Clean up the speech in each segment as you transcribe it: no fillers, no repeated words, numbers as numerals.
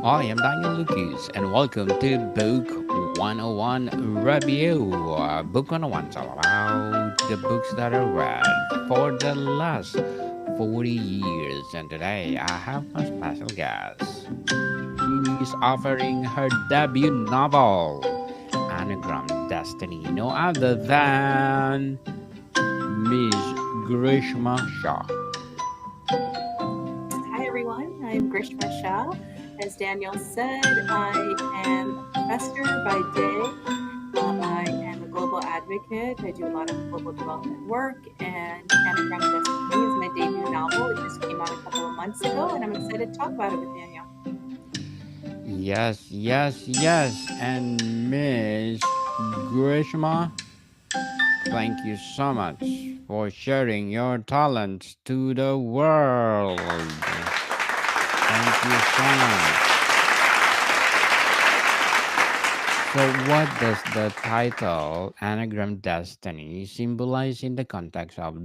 I am Daniel Lucas, and welcome to Book 101 Review. Book 101 is all about the books that I read for the last 40 years. And today I have my special guest. She's offering her debut novel, Anagram Destiny, no other than Miss Grishma Shah. Hi everyone, I'm Grishma Shah. As Daniel said, I am a professor by day. I am a global advocate. I do a lot of global development work, and Anagram Destiny is my debut novel. It just came out a couple of months ago, and I'm excited to talk about it with Daniel. Yes. And Miss Grishma, thank you so much for sharing your talents to the world. Thank you so much. So, what does the title Anagram Destiny symbolize in the context of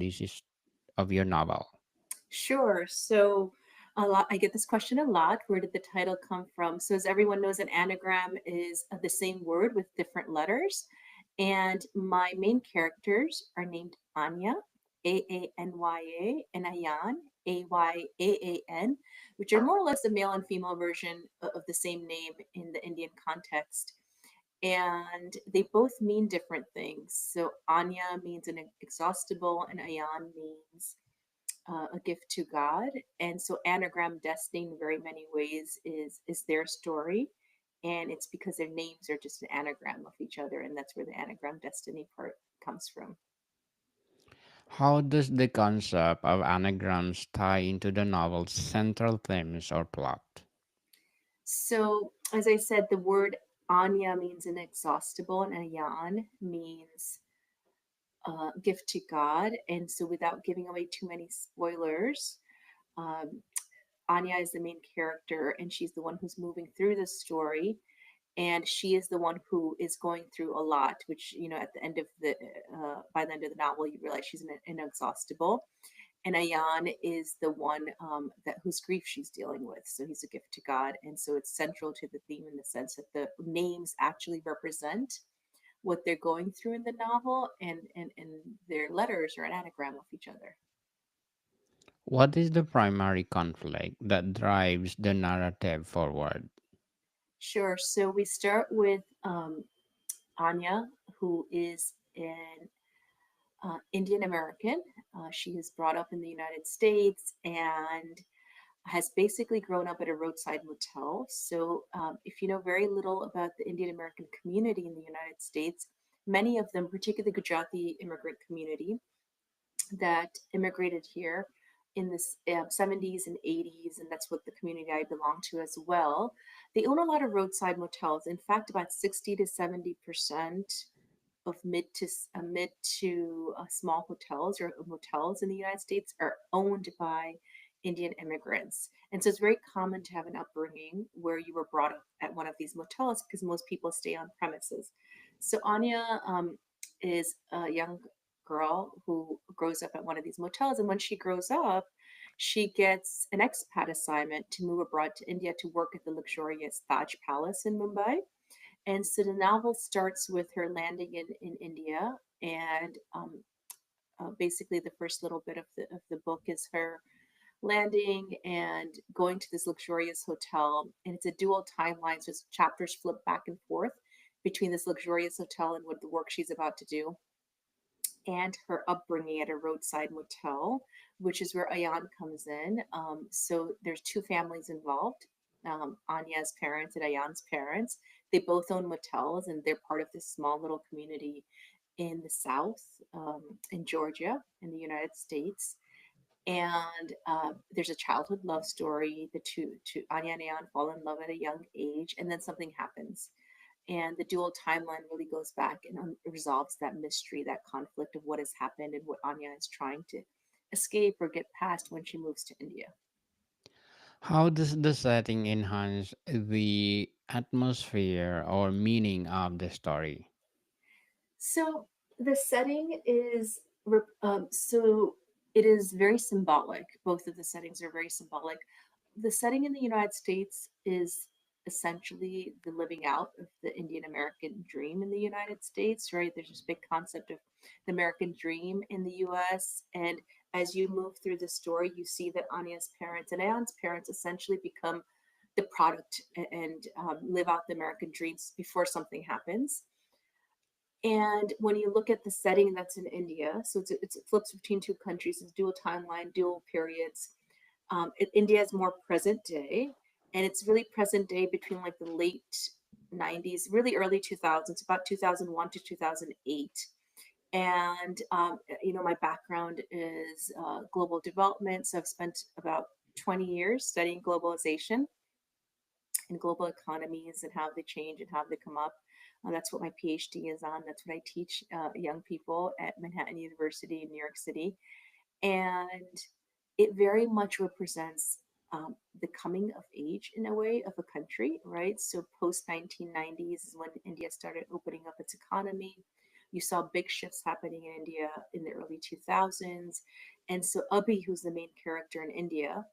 of your novel? Sure. So, I get this question a lot. Where did the title come from? So, as everyone knows, an anagram is the same word with different letters. And my main characters are named Anya, Anya, and Ayan, Ayaan, which are more or less a male and female version of the same name in the Indian context. And they both mean different things. So, Anya means an exhaustible, and Ayan means a gift to God. And so Anagram Destiny in very many ways is their story. And it's because their names are just an anagram of each other, and that's where the anagram destiny part comes from. How does the concept of anagrams tie into the novel's central themes or plot? So, as I said, the word Anya means inexhaustible, and Ayan means gift to God. And so, without giving away too many spoilers, um, Anya is the main character, and she's the one who's moving through the story, and she is the one who is going through a lot, which at the end of the by the end of the novel you realize she's inexhaustible, and Ayan is the one that whose grief she's dealing with, so he's a gift to God, and so it's central to the theme in the sense that the names actually represent what they're going through in the novel, and their letters are an anagram of each other. What is the primary conflict that drives the narrative forward? Sure. So we start with Anya, who is an Indian American. She is brought up in the United States and has basically grown up at a roadside motel. So, if you know very little about the Indian American community in the United States, many of them, particularly the Gujarati immigrant community that immigrated here in the 70s and 80s, and that's what the community I belong to as well. They own a lot of roadside motels. In fact, about 60 to 70% of mid to small hotels or motels in the United States are owned by Indian immigrants. And so it's very common to have an upbringing where you were brought up at one of these motels because most people stay on premises. So Anya is a young girl who grows up at one of these motels. And when she grows up, she gets an expat assignment to move abroad to India to work at the luxurious Taj Palace in Mumbai. And so the novel starts with her landing in India, and basically the first little bit of the book is her landing and going to this luxurious hotel. And it's a dual timeline, so chapters flip back and forth between this luxurious hotel and what the work she's about to do, and her upbringing at a roadside motel, which is where Ayan comes in. So there's two families involved, Anya's parents and Ayan's parents. They both own motels, and they're part of this small little community in the South, in Georgia, in the United States. And there's a childhood love story. The two Anya and Ayan fall in love at a young age, and then something happens, and the dual timeline really goes back and resolves that mystery, that conflict of what has happened and what Anya is trying to escape or get past when she moves to India. How does the setting enhance the atmosphere or meaning of the story? So the setting is so it is very symbolic. Both of the settings are very symbolic. The setting in the United States is essentially the living out of the Indian American dream in the United States, right? There's this big concept of the American dream in the US. And as you move through the story, you see that Anya's parents and Ayan's parents essentially become the product and live out the American dreams before something happens. And when you look at the setting that's in India, so it flips between two countries, it's dual timeline, dual periods. India is more present day, and it's really present day between like the late 90s, really early 2000s, about 2001 to 2008. And, my background is global development. So I've spent about 20 years studying globalization and global economies and how they change and how they come up. That's what my PhD is on. That's what I teach young people at Manhattan University in New York City. And it very much represents the coming of age in a way of a country, right? So post 1990s is when India started opening up its economy. You saw big shifts happening in India in the early 2000s. And so Abhi, who's the main character in India,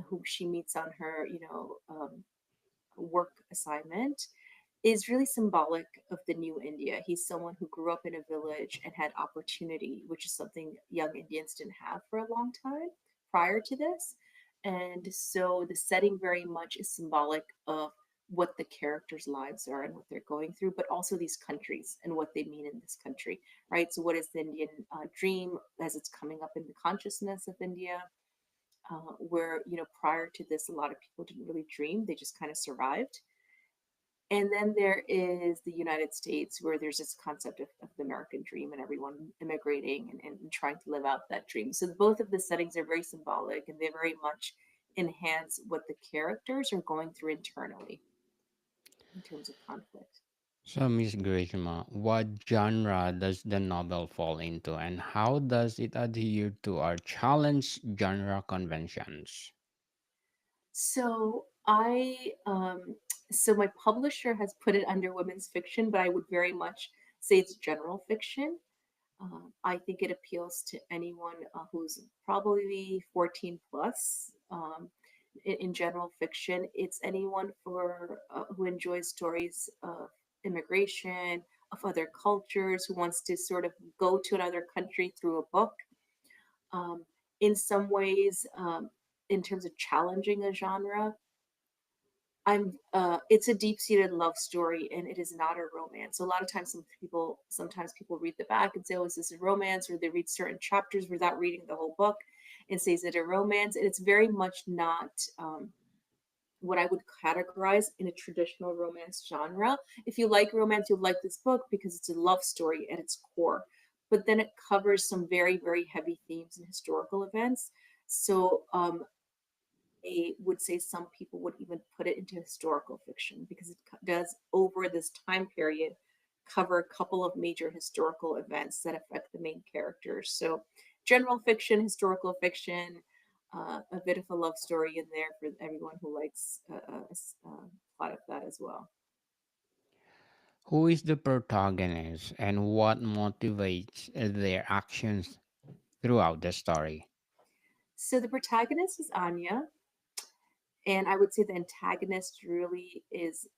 whom she meets on her, work assignment, is really symbolic of the new India. He's someone who grew up in a village and had opportunity, which is something young Indians didn't have for a long time prior to this. And so the setting very much is symbolic of what the characters' lives are and what they're going through, but also these countries and what they mean in this country, right? So, what is the Indian dream as it's coming up in the consciousness of India? Where, prior to this, a lot of people didn't really dream, they just kind of survived. And then there is the United States, where there's this concept of the American dream and everyone immigrating and trying to live out that dream. So both of the settings are very symbolic and they very much enhance what the characters are going through internally in terms of conflict. So, Miss Grishma, what genre does the novel fall into, and how does it adhere to our challenge genre conventions? So so my publisher has put it under women's fiction, but I would very much say it's general fiction. I think it appeals to anyone who's probably 14 plus. In general fiction, it's anyone for who enjoys stories of immigration, of other cultures, who wants to sort of go to another country through a book. Um, in some ways, in terms of challenging a genre, it's a deep-seated love story and it is not a romance. So a lot of times sometimes people read the back and say, oh, is this a romance? Or they read certain chapters without reading the whole book and say, is it a romance? And it's very much not what I would categorize in a traditional romance genre. If you like romance, you'll like this book because it's a love story at its core. But then it covers some very, very heavy themes and historical events. So I would say some people would even put it into historical fiction because it does, over this time period, cover a couple of major historical events that affect the main characters. So, general fiction, historical fiction, a bit of a love story in there for everyone who likes a plot of that as well. Who is the protagonist, and what motivates their actions throughout the story? So, the protagonist is Anya, and I would say the antagonist really is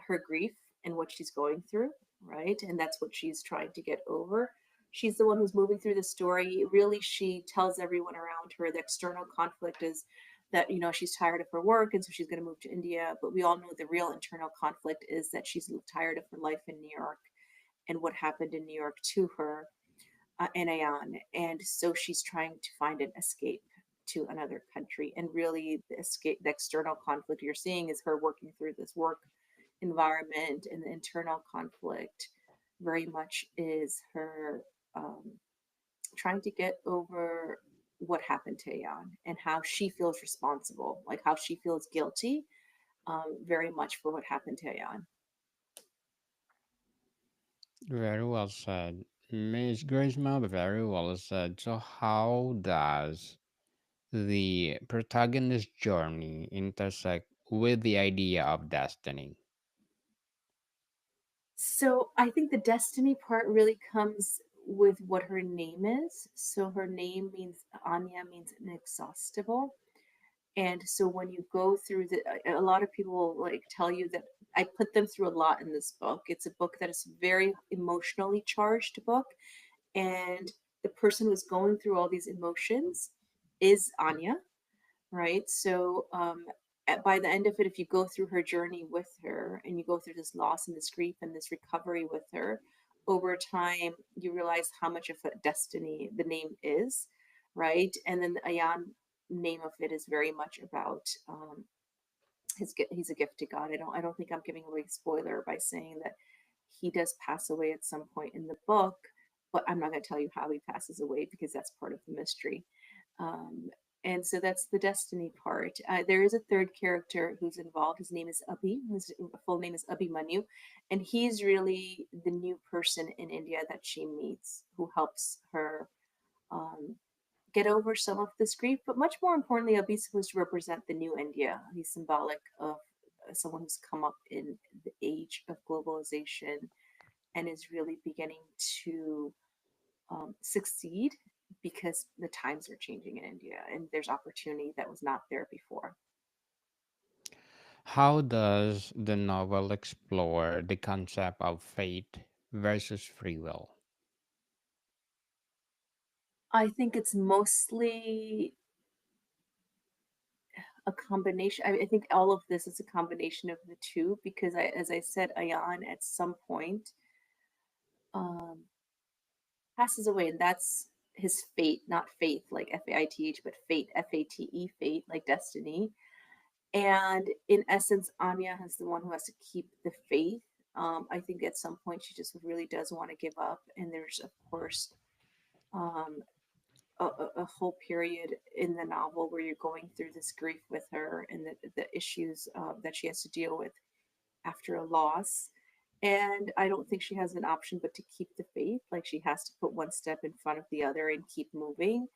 her grief and what she's going through, right? And that's what she's trying to get over. She's the one who's moving through the story. Really, she tells everyone around her the external conflict is that, she's tired of her work and so she's going to move to India. But we all know the real internal conflict is that she's tired of her life in New York and what happened in New York to her and Ayan. And so she's trying to find an escape to another country. And really, the external conflict you're seeing is her working through this work environment, and the internal conflict very much is her trying to get over what happened to Ayan and how she feels responsible, like how she feels guilty very much for what happened to Ayan. Very well said. Miss Grishma, very well said. So, how does the protagonist's journey intersect with the idea of destiny? So I think the destiny part really comes with what her name is. So her name means Anya means inexhaustible. And so when you go through a lot of people will like tell you that I put them through a lot in this book. It's a book that is very emotionally charged book, and the person who's going through all these emotions is Anya, right? So by the end of it, if you go through her journey with her and you go through this loss and this grief and this recovery with her, over time you realize how much of a destiny the name is, right? And then the Ayan name of it is very much about he's a gift to God. I don't think I'm giving away a spoiler by saying that he does pass away at some point in the book, but I'm not going to tell you how he passes away because that's part of the mystery. Um, and so that's the destiny part. There is a third character who's involved. His name is Abhi. His full name is Abhimanyu, and he's really the new person in India that she meets, who helps her um, get over some of this grief. But much more importantly, Abhi is supposed to represent the new India. He's symbolic of someone who's come up in the age of globalization and is really beginning to succeed because the times are changing in India and there's opportunity that was not there before. How does the novel explore the concept of fate versus free will? I think it's mostly a combination. I think all of this is a combination of the two because, as I said, Ayan at some point um, passes away, and that's his fate, not faith like Faith, but fate, Fate, fate like destiny. And in essence, Anya is the one who has to keep the faith. I think at some point she just really does want to give up, and there's of course um, a whole period in the novel where you're going through this grief with her and the issues that she has to deal with after a loss. And I don't think she has an option but to keep the faith. Like she has to put one step in front of the other and keep moving.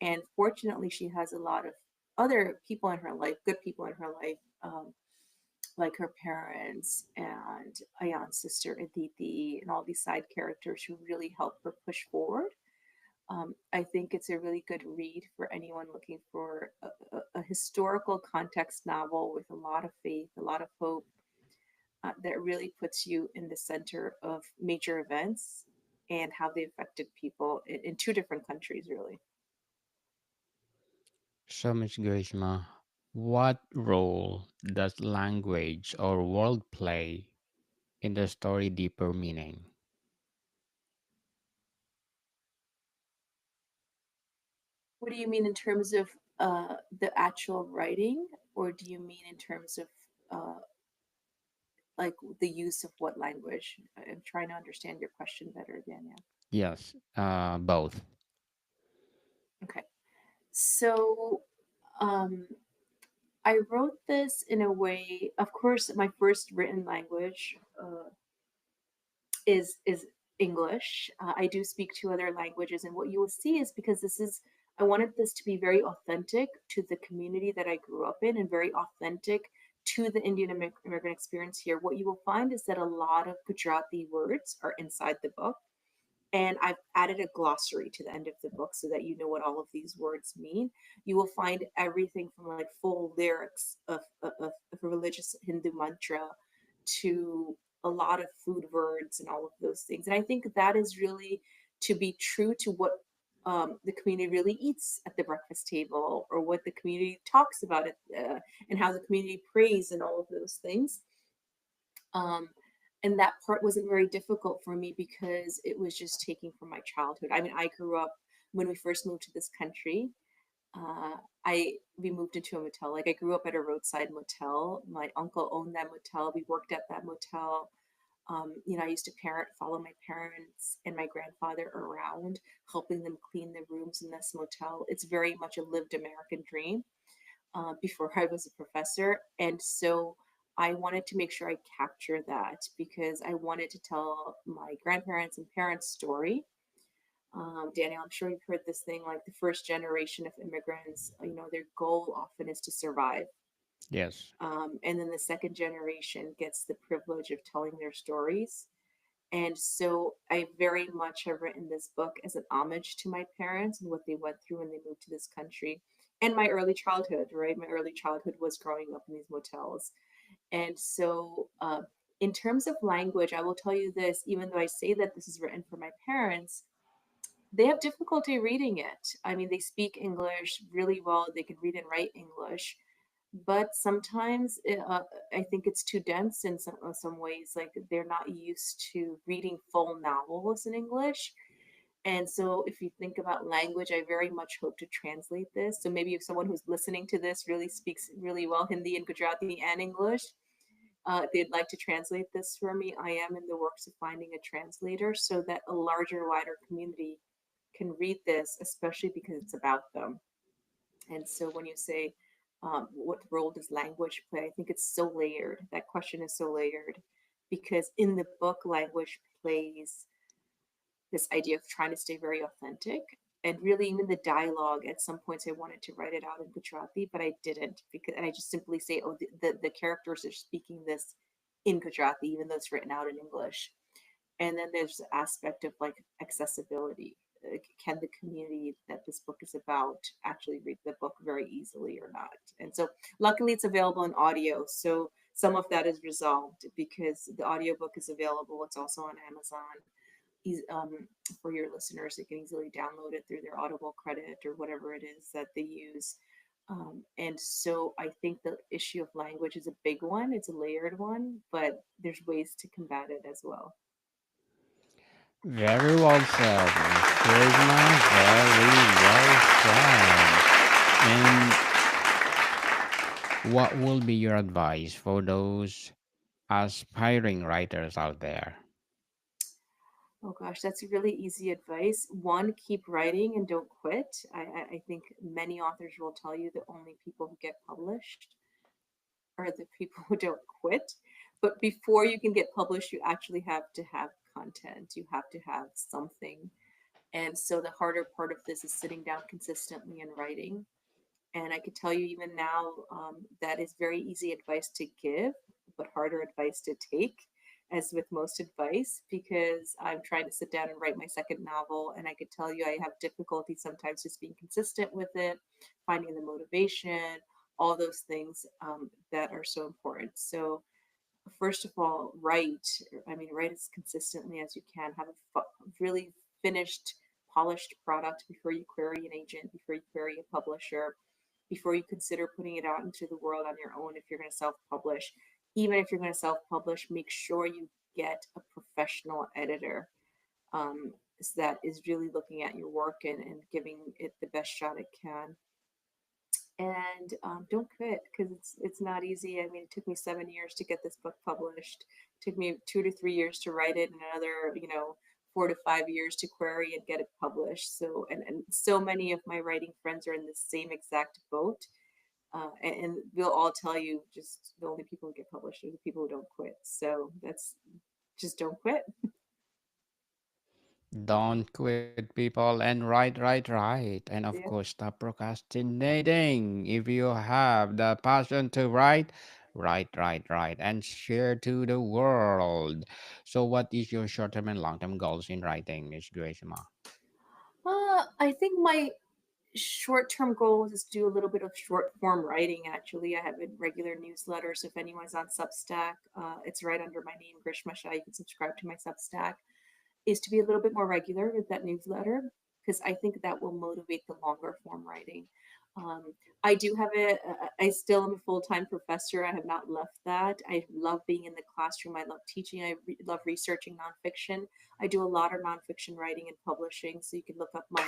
And fortunately, she has a lot of other people in her life, good people in her life, like her parents and Ayan's sister Aditi and all these side characters who really help her push forward. I think it's a really good read for anyone looking for a historical context novel with a lot of faith, a lot of hope, that really puts you in the center of major events and how they affected people in two different countries, really. So, Ms. Grishma, what role does language or world play in the story deeper meaning? What do you mean in terms of the actual writing, or do you mean in terms of uh, like the use of what language? I'm trying to understand your question better, Danielle. Yes, both. Okay. So um, I wrote this in a way, of course, my first written language is English. I do speak two other languages, and what you will see is because I wanted this to be very authentic to the community that I grew up in and very authentic to the Indian immigrant experience here. What you will find is that a lot of Gujarati words are inside the book. And I've added a glossary to the end of the book so that you know what all of these words mean. You will find everything from like full lyrics of a religious Hindu mantra to a lot of food words and all of those things. And I think that is really to be true to what the community really eats at the breakfast table or what the community talks about it and how the community prays and all of those things. Um, and that part wasn't very difficult for me because it was just taking from my childhood. I mean, I grew up when we first moved to this country. Uh, I we moved into a motel. Like I grew up at a roadside motel. My uncle owned that motel. We worked at that motel. I used to follow my parents and my grandfather around, helping them clean the rooms in this motel. It's very much a lived American dream before I was a professor. And so I wanted to make sure I capture that because I wanted to tell my grandparents and parents' story. Daniel, I'm sure you've heard this thing like the first generation of immigrants, their goal often is to survive. Yes. And then the second generation gets the privilege of telling their stories. And so I very much have written this book as an homage to my parents and what they went through when they moved to this country and my early childhood, right? My early childhood was growing up in these motels. And so, in terms of language, I will tell you this, even though I say that this is written for my parents, they have difficulty reading it. I mean, they speak English really well, they can read and write English, but sometimes I think it's too dense in some ways. Like they're not used to reading full novels in English. And so, if you think about language, I very much hope to translate this. So, maybe if someone who's listening to this really speaks really well Hindi and Gujarati and English, they'd like to translate this for me, I am in the works of finding a translator so that a larger, wider community can read this, especially because it's about them. And so when you say, what role does language play? I think it's so layered. That question is so layered because in the book, language plays this idea of trying to stay very authentic. And really, even the dialogue, at some points, I wanted to write it out in Gujarati, but I didn't because, and I just simply say, oh, the characters are speaking this in Gujarati, even though it's written out in English. And then there's the aspect of like accessibility. Can the community that this book is about actually read the book very easily or not? And so, luckily, it's available in audio. So, some of that is resolved because the audiobook is available. It's also on Amazon. For your listeners, they can easily download it through their Audible credit or whatever it is that they use. And so I think the issue of language is a big one. It's a layered one, but there's ways to combat it as well. Very well said, Miss Charisma. Very well said. And what will be your advice for those aspiring writers out there? Oh gosh, that's really easy advice. One, keep writing and don't quit. I think many authors will tell you the only people who get published are the people who don't quit. But before you can get published, you actually have to have content. You have to have something. And so the harder part of this is sitting down consistently and writing. And I could tell you even now, that is very easy advice to give, but harder advice to take, as with most advice, because I'm trying to sit down and write my second novel. And I could tell you I have difficulty sometimes just being consistent with it, finding the motivation, all those things that are so important. So, first of all, write. I mean, write as consistently as you can. Have a really finished, polished product before you query an agent, before you query a publisher, before you consider putting it out into the world on your own if you're going to self publish. Even if you're going to self publish, make sure you get a professional editor, um, that is really looking at your work and giving it the best shot it can. And don't quit because it's not easy. I mean, it took me 7 years to get this book published. It took me 2 to 3 years to write it, and another 4 to 5 years to query and get it published. So and so many of my writing friends are in the same exact boat. And we'll all tell you just the only people who get published are the people who don't quit. So that's just don't quit. Don't quit, people, and write. And of Yeah. course, stop procrastinating. If you have the passion to write, and share to the world. So, what is your short term and long term goals in writing, Miss Gracema? I think my short-term goals is to do a little bit of short form writing. Actually, I have a regular newsletter, so if anyone's on Substack, it's right under my name, Grishma Shah. You can subscribe to my Substack. Is to be a little bit more regular with that newsletter because I think that will motivate the longer form writing. um, I do have I still am a full-time professor. I have not left that. I love being in the classroom. I love teaching. Love researching nonfiction. I do a lot of nonfiction writing and publishing, so you can look up my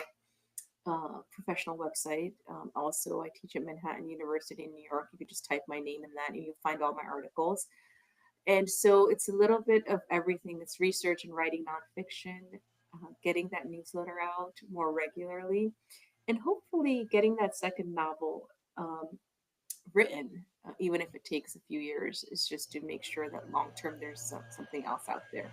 professional website. Also, I teach at Manhattan University in New York. You could just type my name in that and you'll find all my articles. And so it's a little bit of everything. It's research and writing nonfiction, getting that newsletter out more regularly, and hopefully getting that second novel written, even if it takes a few years, is just to make sure that long term there's something else out there.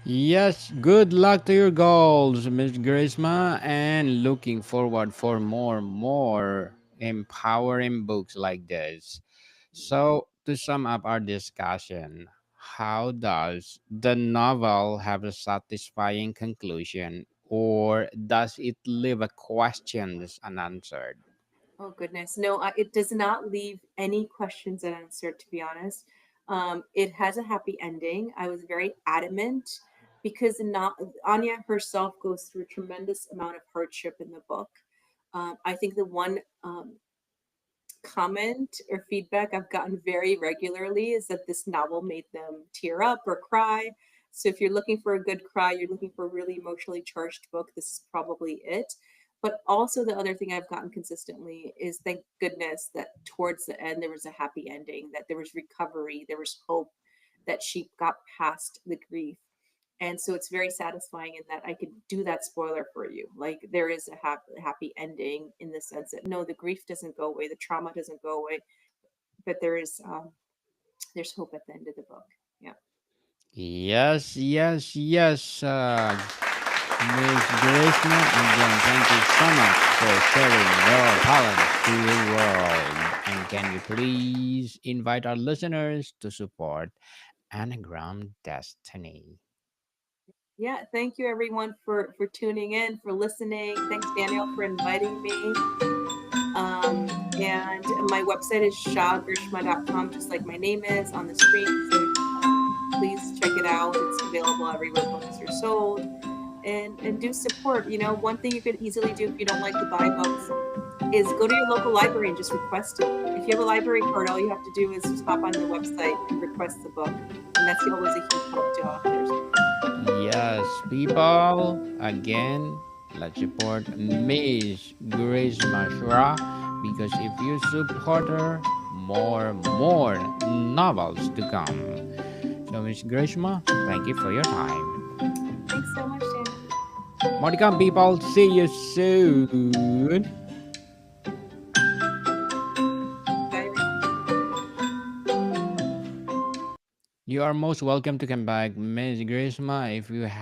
Yes, good luck to your goals, Miss Grisma, and looking forward for more empowering books like this. So, to sum up our discussion, how does the novel have a satisfying conclusion or does it leave a questions unanswered? Oh goodness, no, it does not leave any questions unanswered. To be honest, it has a happy ending. I was very adamant because not Anya herself goes through a tremendous amount of hardship in the book. I think the one comment or feedback I've gotten very regularly is that this novel made them tear up or cry. So if you're looking for a good cry, you're looking for a really emotionally charged book, this is probably it. But also the other thing I've gotten consistently is thank goodness that towards the end there was a happy ending, that there was recovery, there was hope, that she got past the grief. And so it's very satisfying in that I could do that spoiler for you. Like there is a happy ending in the sense that no, the grief doesn't go away, the trauma doesn't go away, but there's hope at the end of the book. Yeah. Yes, yes, yes. Miss Grishma, again, thank you so much for sharing your talents to the world. And can you please invite our listeners to support Anagram Destiny? Yeah. Thank you everyone for tuning in, for listening. Thanks Daniel for inviting me. And my website is shagrishma.com, just like my name is on the screen. So please check it out. It's available everywhere books are sold. And do support. You know, one thing you could easily do if you don't like to buy books is go to your local library and just request it. If you have a library card, all you have to do is just hop on the website and request the book. And that's always a huge help to authors. Yes, people, again, let's support Miss Grace Mashra because if you support her, more novels to come. So, Miss Grishma, thank you for your time. Thanks so much, Daniel. More to come, people. See you soon. Bye, everyone. You are most welcome to come back, Miss Grishma, if you